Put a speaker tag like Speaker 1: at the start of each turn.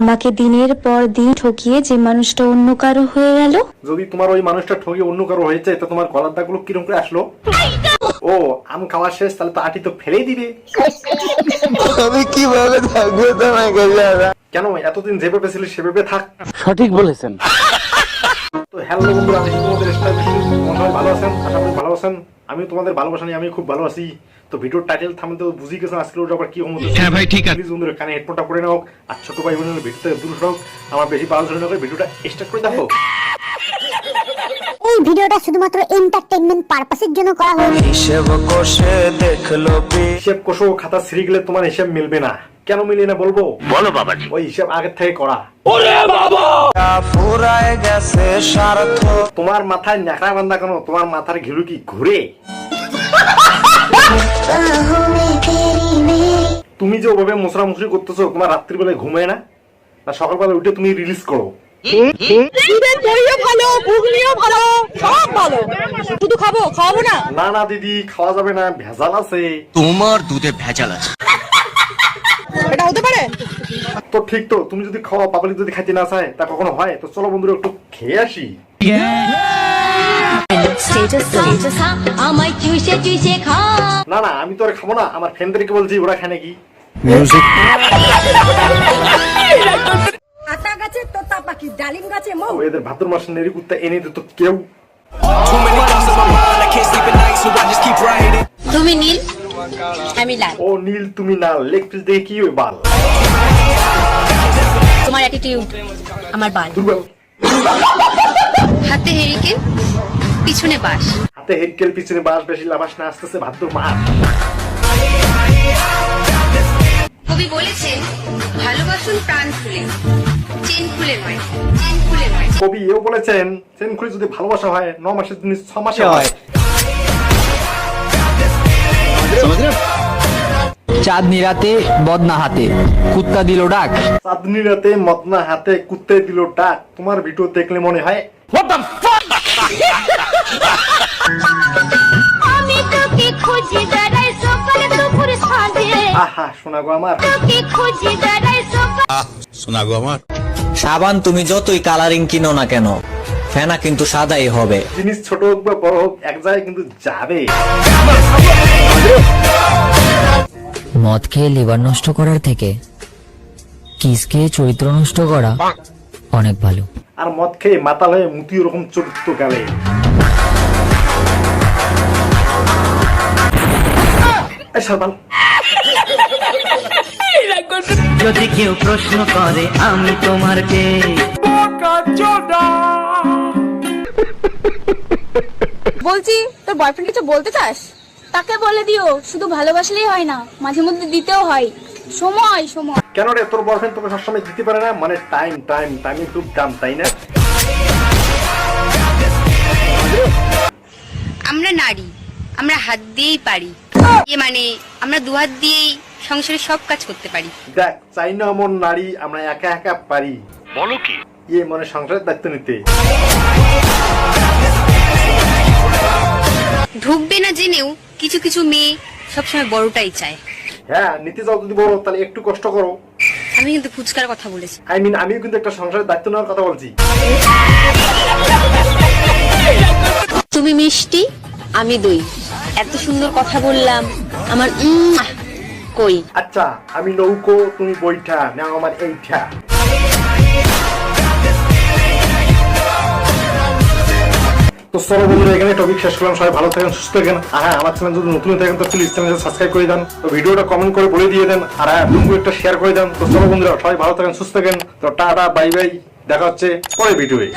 Speaker 1: আমাকে দিনের পর দিন ঠকিয়ে যে মানুষটা অন্য কারো হয়ে গেল।
Speaker 2: যদি তোমার ওই মানুষটা ঠকিয়ে অন্য কারো হয়েছে তা তোমার গলার দাগগুলো কিরকম করে আসলো? ও আম খাওয়া শেষ, তাহলে তো আটি তো ফেলেই দিবে।
Speaker 3: আমি কিভাবে থাকবো তোমাকে ছাড়া?
Speaker 2: কেন এতদিন যেভাবে ছিলে সেভাবে থাক।
Speaker 4: সঠিক বলেছেন।
Speaker 2: তো হ্যালো বন্ধুরা, আমি তোমাদের সবাই ভালো আছেন, আশা করি ভালো আছেন। আমি তোমাদের ভালোবাসা নিয়ে আমি খুব ভালো আছি। তো ভিডিওর টাইটেল থামতে তো বুঝি গেছেন আজকে ওটা আবার কি হলো।
Speaker 5: হ্যাঁ ভাই ঠিক আছে।
Speaker 2: প্লিজ বন্ধুরা কানে হেডফোনটা পরে নাও, আর ছোট ভাই বোনের ভিডিওতে দূর সরো, আমার বেশি পালাচনা না করে ভিডিওটা স্টার্ট করে দেখো।
Speaker 6: এই ভিডিওটা শুধুমাত্র এন্টারটেইনমেন্ট পারপাসের জন্য করা হয়েছে।
Speaker 3: হিসেব কষে দেখলো
Speaker 2: হিসেব কষো, খাতা ছিঁড়ে গেলে তোমার হিসেব মিলবে না। কেন মিলবে না বলবো?
Speaker 5: বলো বাবাজি।
Speaker 2: ওই হিসেব আগের থেকে করা।
Speaker 3: ফুরায় গেছে স্বার্থ।
Speaker 2: তোমার মাথায় ন্যাকড়া বান্ধা কেন? তোমার মাথার ঘিলু কি ঘুরে? তুমি যে ওভাবে মশরা মুসরি করতেছো, তোমার রাত্রিবেলায় ঘুমায় না? না সকালবেলা উঠে তুমি রিলিজ করো?
Speaker 7: খাবো না।
Speaker 2: না না দিদি, খাওয়া যাবে না, ভেজাল আছে।
Speaker 5: তোমার দুধে ভেজাল আছে।
Speaker 7: এটা হতে পারে?
Speaker 2: তো ঠিক তো, তুমি যদি খাওয়া, পাবলিক যদি খাইতে না চায় তা কখনো হয়? তো চলো বন্ধুরা একটু খেয়ে আসি। না না, আমি তো আর খাবো না, আমার ফ্রেন্ডদেরকে বলছি, ওরা খায় নাকি।
Speaker 7: আতা গাছে তোতা পাখি, ডালিম গাছে মৌ।
Speaker 2: ও, এদের ভাদ্র মাসে নেড়ি কুত্তা এনে দিত কেউ।
Speaker 8: তুমি নীল আমি লাল,
Speaker 2: ও নীল তুমি না, লেগ পিস দেখে কি ওই বাল?
Speaker 8: তোমার অ্যাটিটিউড আমার বাল।
Speaker 2: দুর্বল।
Speaker 8: হাতে হেরিকেন পিছনে বাস,
Speaker 2: হাতে হেডকেল পিছনে বাস, বেশি লাভাস না, আসতেছে ভাদ্র মাস।
Speaker 8: কবি বলেছেন ভালোবাসুন প্রাণ খুলে, চেন খুলে নয়, চেন খুলে নয়।
Speaker 2: কবি এও বলেছেন চেন খুলে যদি ভালোবাসা হয় 9 মাসের জিনিস 6 মাসে হয়।
Speaker 4: চাঁদনি রাতে বদনা হাতে কুত্তা দিল ডাক।
Speaker 2: চাঁদনি রাতে মদনা হাতে কুত্তে দিল ডাক। তোমার ভিডিও দেখলে মনে হয়
Speaker 6: আমি তোকে খুঁজি দাঁড়াই সকালে দুপুর সাঁঝে,
Speaker 2: আহা শোনা গো আমার।
Speaker 6: তোকে খুঁজি দাঁড়াই সকালে।
Speaker 9: সাবান তুমি যতই কালারিং কিনো না কেন, ফেনা কিন্তু সাদাই হবে।
Speaker 2: জিনিস ছোট হোক বা বড় হোক, এক জায়গায় কিন্তু যাবে।
Speaker 10: মদ খেয়ে লিভার নষ্ট করার থেকে কিস খেয়ে চরিত্র নষ্ট করা অনেক ভালো।
Speaker 2: আর মদ খেয়ে মাতাল হয়ে মুতি ওরকম চরিত্র গেলে।
Speaker 10: যদি কেউ প্রশ্ন করে আমি তোমার কে,
Speaker 7: বলছি তোর বয়ফ্রেন্ড কিছু বলতে চাস?
Speaker 1: তাকে বলে দিও, শুধু ভালোবাসলেই হয় না, মাঝে মধ্যে দিতেও হয়। সময় সময়।
Speaker 2: কেন রে, তোর বয়ফ্রেন্ড তোকে সবসময় দিতে পারে না? মানে টাইম টাইম টাইম খুব দাম, তাই না?
Speaker 8: আমরা নারী, আমরা হাত দিয়েই পারি, মানে আমরা দু হাত দিয়েই সংসারে সব কাজ করতে পারি।
Speaker 2: দেখ, চাই না এমন নারী আমরা একা একা পারি।
Speaker 5: বলো কি?
Speaker 2: মানে সংসারের দায়িত্ব নিতে।
Speaker 8: ঢুকবে না জেনেও কিছু কিছু মেয়ে সবসময় বড়টাই চায়।
Speaker 2: হ্যাঁ, নিতে যাও যদি বড়, তাহলে একটু কষ্ট করো।
Speaker 8: আমি কিন্তু ফুচকার কথা বলেছি।
Speaker 2: আমিও কিন্তু একটা সংসারের দায়িত্ব নেওয়ার কথা বলছি।
Speaker 8: তুমি মিষ্টি আমি দই, এত সুন্দর কথা বললাম, আমার কই।
Speaker 2: আচ্ছা, আমি নৌকো তুমি বইটা নাও আমার এইটা। তো চলো বন্ধুরা, এখানে টপিক শেষ করলাম। সবাই ভালো থাকেন, সুস্থ থাকেন। আর হ্যাঁ, আমার চ্যানেল যদি নতুন থাকেন তো প্লিজ চ্যানেলটা সাবস্ক্রাইব করে দেন। তো ভিডিওটা কমেন্ট করে বলে দিয়ে দেন। আর হ্যাঁ, বন্ধু একটা শেয়ার করে দেন। তো চলো বন্ধুরা, সবাই ভালো থাকেন, সুস্থ থাকেন। তো টাটা বাই বাই, দেখা হচ্ছে পরের ভিডিওয়ে।